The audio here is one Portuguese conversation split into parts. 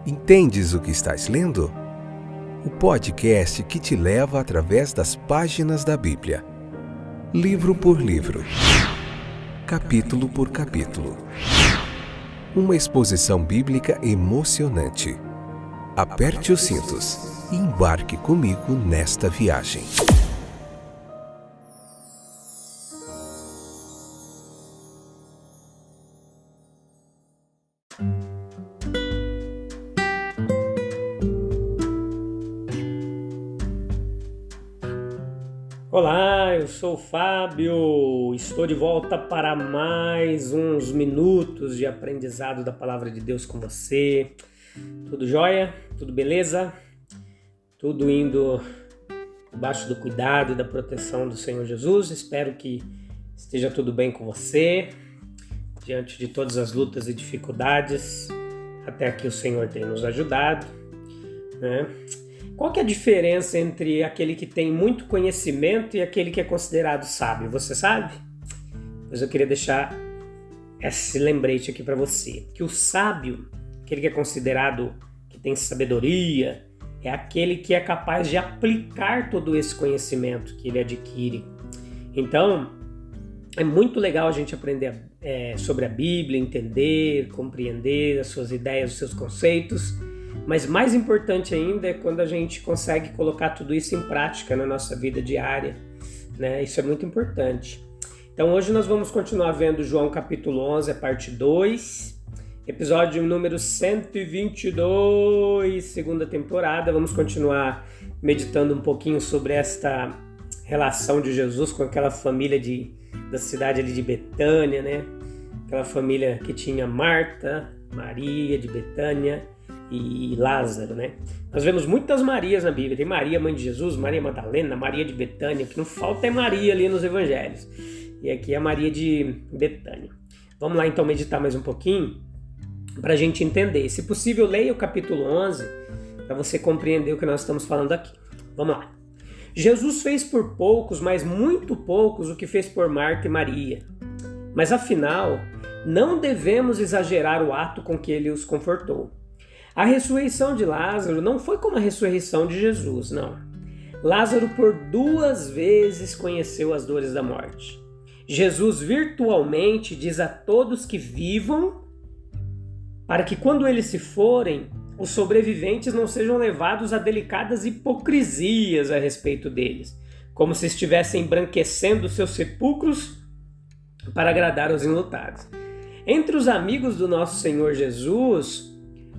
Entendes o que estás lendo? O podcast que te leva através das páginas da Bíblia, livro por livro, capítulo por capítulo. Uma exposição bíblica emocionante. Aperte os cintos e embarque comigo nesta viagem. Olá, eu sou o Fábio, estou de volta para mais uns minutos de aprendizado da Palavra de Deus com você. Tudo jóia? Tudo beleza? Tudo indo debaixo do cuidado e da proteção do Senhor Jesus. Espero que esteja tudo bem com você, diante de todas as lutas e dificuldades. Até aqui o Senhor tem nos ajudado, né? Qual que é a diferença entre aquele que tem muito conhecimento e aquele que é considerado sábio? Você sabe? Pois eu queria deixar esse lembrete aqui para você. Que o sábio, aquele que é considerado que tem sabedoria, é aquele que é capaz de aplicar todo esse conhecimento que ele adquire. Então, é muito legal a gente aprender sobre a Bíblia, entender, compreender as suas ideias, os seus conceitos. Mas mais importante ainda é quando a gente consegue colocar tudo isso em prática na nossa vida diária, né? Isso é muito importante. Então hoje nós vamos continuar vendo João capítulo 11, a parte 2, episódio número 122, segunda temporada. Vamos continuar meditando um pouquinho sobre esta relação de Jesus com aquela família da cidade ali de Betânia, né? Aquela família que tinha Marta, Maria de Betânia e Lázaro, né? Nós vemos muitas Marias na Bíblia. Tem Maria, mãe de Jesus, Maria Madalena, Maria de Betânia. O que não falta é Maria ali nos evangelhos. E aqui é a Maria de Betânia. Vamos lá então meditar mais um pouquinho para a gente entender. Se possível, leia o capítulo 11 para você compreender o que nós estamos falando aqui. Vamos lá. Jesus fez por poucos, mas muito poucos, o que fez por Marta e Maria. Mas afinal, não devemos exagerar o ato com que ele os confortou. A ressurreição de Lázaro não foi como a ressurreição de Jesus, não. Lázaro por 2 vezes conheceu as dores da morte. Jesus virtualmente diz a todos que vivam para que quando eles se forem, os sobreviventes não sejam levados a delicadas hipocrisias a respeito deles, como se estivessem embranquecendo seus sepulcros para agradar os enlutados. Entre os amigos do nosso Senhor Jesus,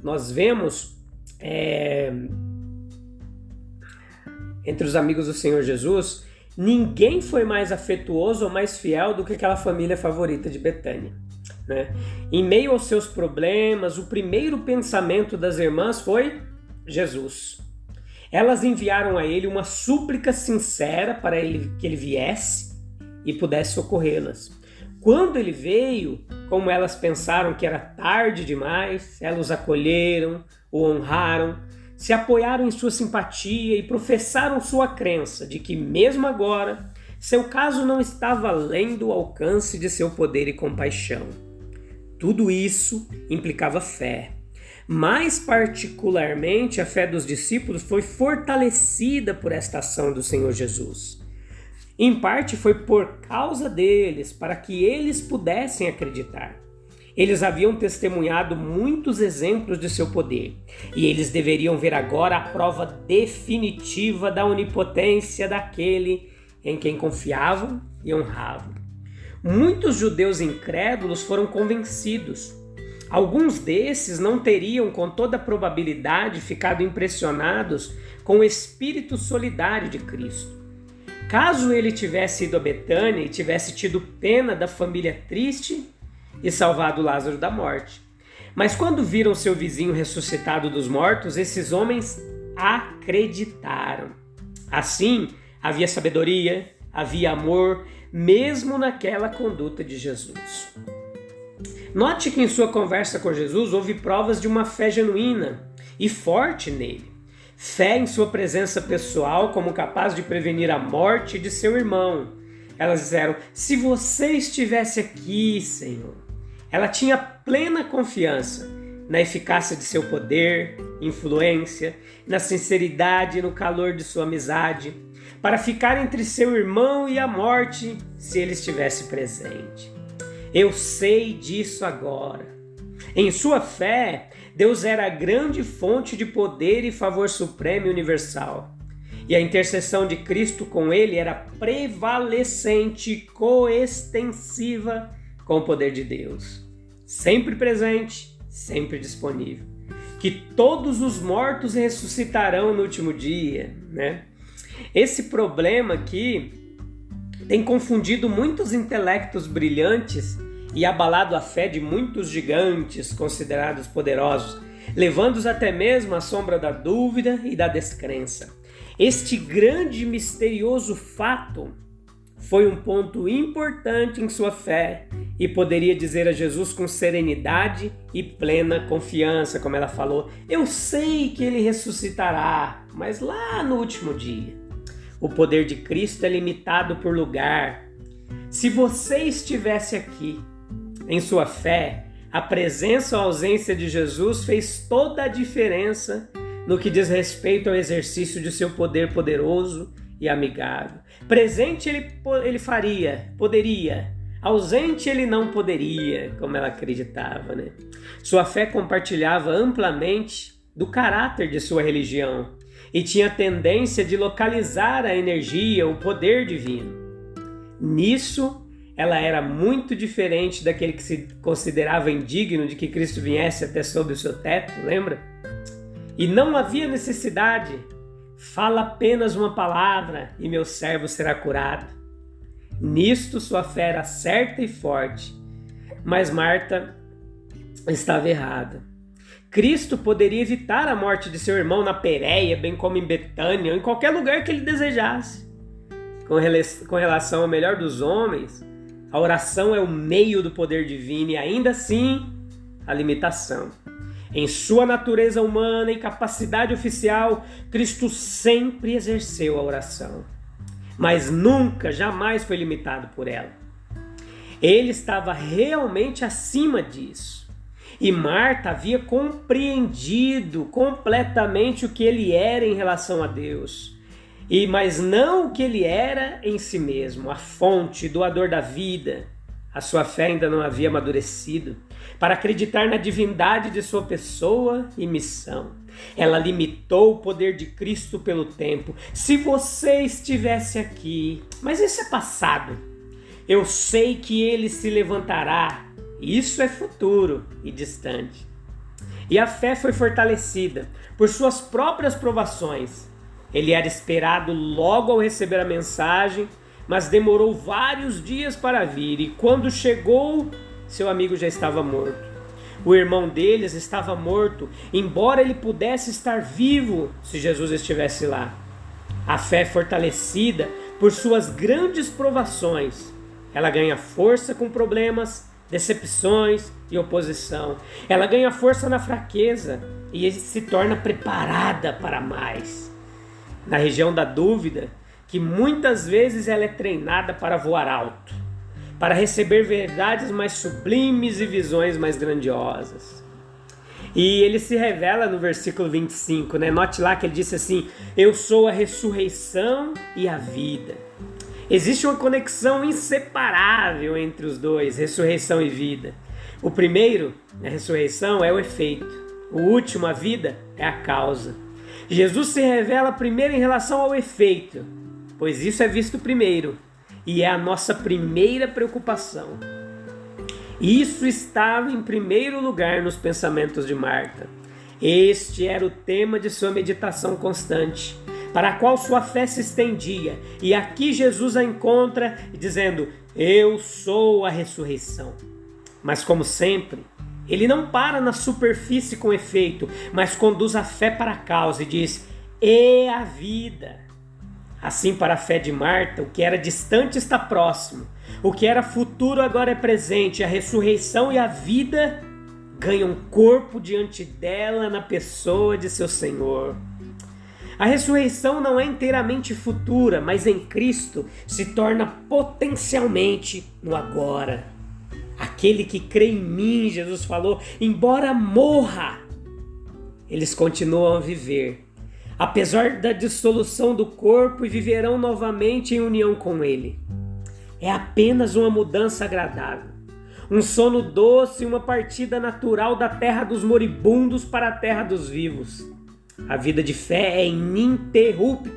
nós vemos, entre os amigos do Senhor Jesus, ninguém foi mais afetuoso ou mais fiel do que aquela família favorita de Betânia, né? Em meio aos seus problemas, o primeiro pensamento das irmãs foi Jesus. Elas enviaram a ele uma súplica sincera para que ele viesse e pudesse socorrê-las. Quando ele veio, como elas pensaram que era tarde demais, elas o acolheram, o honraram, se apoiaram em sua simpatia e professaram sua crença de que, mesmo agora, seu caso não estava além do alcance de seu poder e compaixão. Tudo isso implicava fé. Mais particularmente, a fé dos discípulos foi fortalecida por esta ação do Senhor Jesus. Em parte foi por causa deles, para que eles pudessem acreditar. Eles haviam testemunhado muitos exemplos de seu poder, e eles deveriam ver agora a prova definitiva da onipotência daquele em quem confiavam e honravam. Muitos judeus incrédulos foram convencidos. Alguns desses não teriam, com toda probabilidade, ficado impressionados com o espírito solidário de Cristo. Caso ele tivesse ido a Betânia e tivesse tido pena da família triste e salvado Lázaro da morte. Mas quando viram seu vizinho ressuscitado dos mortos, esses homens acreditaram. Assim, havia sabedoria, havia amor, mesmo naquela conduta de Jesus. Note que em sua conversa com Jesus houve provas de uma fé genuína e forte nele. Fé em sua presença pessoal como capaz de prevenir a morte de seu irmão. Elas disseram, se você estivesse aqui, Senhor. Ela tinha plena confiança na eficácia de seu poder, influência, na sinceridade e no calor de sua amizade, para ficar entre seu irmão e a morte, se ele estivesse presente. Eu sei disso agora. Em sua fé, Deus era a grande fonte de poder e favor supremo e universal. E a intercessão de Cristo com ele era prevalecente, coextensiva com o poder de Deus. Sempre presente, sempre disponível. Que todos os mortos ressuscitarão no último dia, né? Esse problema aqui tem confundido muitos intelectos brilhantes e abalado a fé de muitos gigantes considerados poderosos, levando-os até mesmo à sombra da dúvida e da descrença. Este grande e misterioso fato foi um ponto importante em sua fé e poderia dizer a Jesus com serenidade e plena confiança, como ela falou: eu sei que ele ressuscitará, mas lá no último dia. O poder de Cristo é limitado por lugar. Se você estivesse aqui, em sua fé, a presença ou a ausência de Jesus fez toda a diferença no que diz respeito ao exercício de seu poder poderoso e amigável. Presente ele faria, poderia. Ausente ele não poderia, como ela acreditava, né? Sua fé compartilhava amplamente do caráter de sua religião e tinha tendência de localizar a energia, o poder divino. Nisso, ela era muito diferente daquele que se considerava indigno de que Cristo viesse até sob o seu teto, lembra? E não havia necessidade. Fala apenas uma palavra e meu servo será curado. Nisto sua fé era certa e forte, mas Marta estava errada. Cristo poderia evitar a morte de seu irmão na Pérea, bem como em Betânia, ou em qualquer lugar que ele desejasse. Com relação ao melhor dos homens, a oração é o meio do poder divino e ainda assim a limitação. Em sua natureza humana e capacidade oficial, Cristo sempre exerceu a oração, mas nunca, jamais foi limitado por ela. Ele estava realmente acima disso. E Marta havia compreendido completamente o que ele era em relação a Deus, mas não o que ele era em si mesmo, a fonte, doador da vida. A sua fé ainda não havia amadurecido para acreditar na divindade de sua pessoa e missão. Ela limitou o poder de Cristo pelo tempo. Se você estivesse aqui, mas isso é passado. Eu sei que ele se levantará. Isso é futuro e distante. E a fé foi fortalecida por suas próprias provações. Ele era esperado logo ao receber a mensagem, mas demorou vários dias para vir, e quando chegou, seu amigo já estava morto. O irmão deles estava morto, embora ele pudesse estar vivo se Jesus estivesse lá. A fé fortalecida por suas grandes provações, ela ganha força com problemas, decepções e oposição. Ela ganha força na fraqueza e se torna preparada para mais. Na região da dúvida, que muitas vezes ela é treinada para voar alto, para receber verdades mais sublimes e visões mais grandiosas. E ele se revela no versículo 25, né? Note lá que ele disse assim: eu sou a ressurreição e a vida. Existe uma conexão inseparável entre os dois, ressurreição e vida. O primeiro, a ressurreição, é o efeito. O último, a vida, é a causa. Jesus se revela primeiro em relação ao efeito, pois isso é visto primeiro e é a nossa primeira preocupação. Isso estava em primeiro lugar nos pensamentos de Marta. Este era o tema de sua meditação constante, para a qual sua fé se estendia. E aqui Jesus a encontra dizendo: eu sou a ressurreição. Mas como sempre, ele não para na superfície com efeito, mas conduz a fé para a causa e diz: e a vida. Assim, para a fé de Marta, o que era distante está próximo, o que era futuro agora é presente. A ressurreição e a vida ganham corpo diante dela na pessoa de seu Senhor. A ressurreição não é inteiramente futura, mas em Cristo se torna potencialmente no agora. Aqui Aquele que crê em mim, Jesus falou, embora morra, eles continuam a viver, apesar da dissolução do corpo, e viverão novamente em união com Ele. É apenas uma mudança agradável, um sono doce e uma partida natural da terra dos moribundos para a terra dos vivos. A vida de fé é ininterrupta.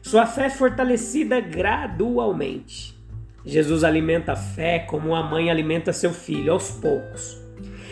Sua fé é fortalecida gradualmente. Jesus alimenta a fé como uma mãe alimenta seu filho, aos poucos.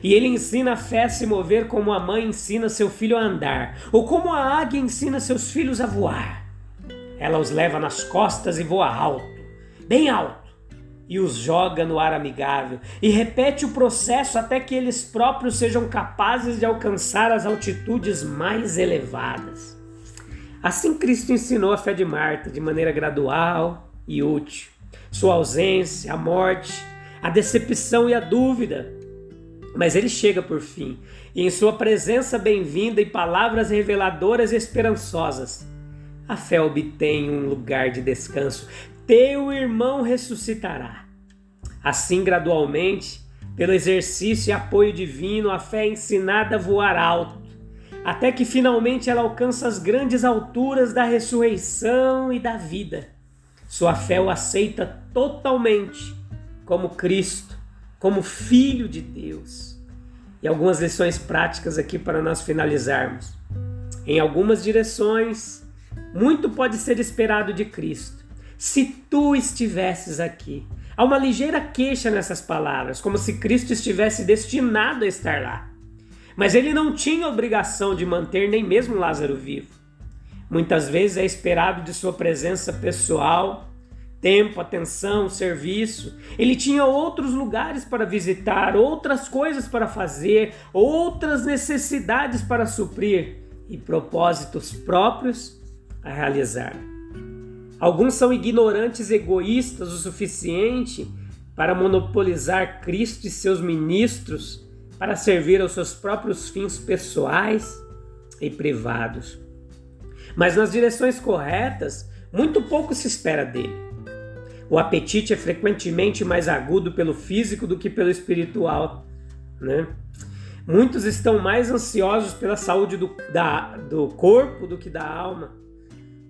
E ele ensina a fé a se mover como a mãe ensina seu filho a andar, ou como a águia ensina seus filhos a voar. Ela os leva nas costas e voa alto, bem alto, e os joga no ar amigável, e repete o processo até que eles próprios sejam capazes de alcançar as altitudes mais elevadas. Assim Cristo ensinou a fé de Marta, de maneira gradual e útil. Sua ausência, a morte, a decepção e a dúvida. Mas ele chega por fim, e em sua presença bem-vinda e palavras reveladoras e esperançosas, a fé obtém um lugar de descanso. Teu irmão ressuscitará. Assim, gradualmente, pelo exercício e apoio divino, a fé é ensinada a voar alto, até que finalmente ela alcança as grandes alturas da ressurreição e da vida. Sua fé o aceita totalmente como Cristo, como Filho de Deus. E algumas lições práticas aqui para nós finalizarmos. Em algumas direções, muito pode ser esperado de Cristo. Se tu estivesses aqui. Há uma ligeira queixa nessas palavras, como se Cristo estivesse destinado a estar lá. Mas ele não tinha obrigação de manter nem mesmo Lázaro vivo. Muitas vezes é esperado de sua presença pessoal, tempo, atenção, serviço. Ele tinha outros lugares para visitar, outras coisas para fazer, outras necessidades para suprir e propósitos próprios a realizar. Alguns são ignorantes e egoístas o suficiente para monopolizar Cristo e seus ministros para servir aos seus próprios fins pessoais e privados. Mas nas direções corretas, muito pouco se espera dele. O apetite é frequentemente mais agudo pelo físico do que pelo espiritual, né? Muitos estão mais ansiosos pela saúde do corpo do que da alma,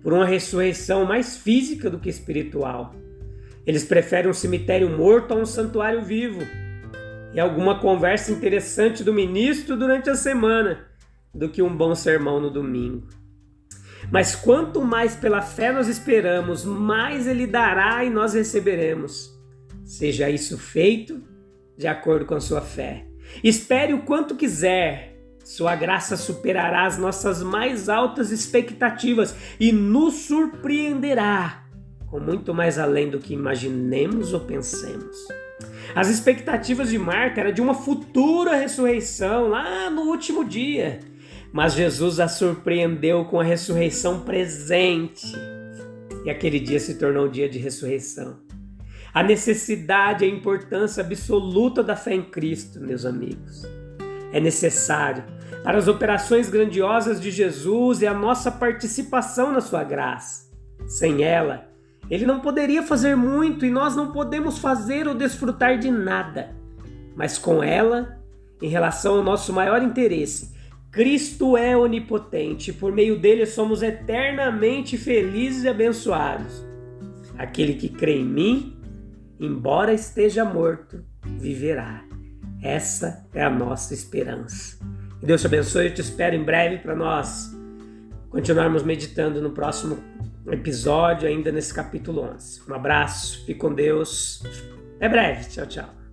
por uma ressurreição mais física do que espiritual. Eles preferem um cemitério morto a um santuário vivo, e alguma conversa interessante do ministro durante a semana do que um bom sermão no domingo. Mas quanto mais pela fé nós esperamos, mais Ele dará e nós receberemos. Seja isso feito de acordo com a sua fé. Espere o quanto quiser, sua graça superará as nossas mais altas expectativas e nos surpreenderá com muito mais além do que imaginemos ou pensemos. As expectativas de Marta eram de uma futura ressurreição lá no último dia. Mas Jesus a surpreendeu com a ressurreição presente. E aquele dia se tornou um dia de ressurreição. A necessidade e a importância absoluta da fé em Cristo, meus amigos. É necessário para as operações grandiosas de Jesus e a nossa participação na sua graça. Sem ela, Ele não poderia fazer muito e nós não podemos fazer ou desfrutar de nada. Mas com ela, em relação ao nosso maior interesse, Cristo é onipotente, por meio dele somos eternamente felizes e abençoados. Aquele que crê em mim, embora esteja morto, viverá. Essa é a nossa esperança. Que Deus te abençoe, eu te espero em breve para nós continuarmos meditando no próximo episódio, ainda nesse capítulo 11. Um abraço, fique com Deus. Até breve, tchau, tchau.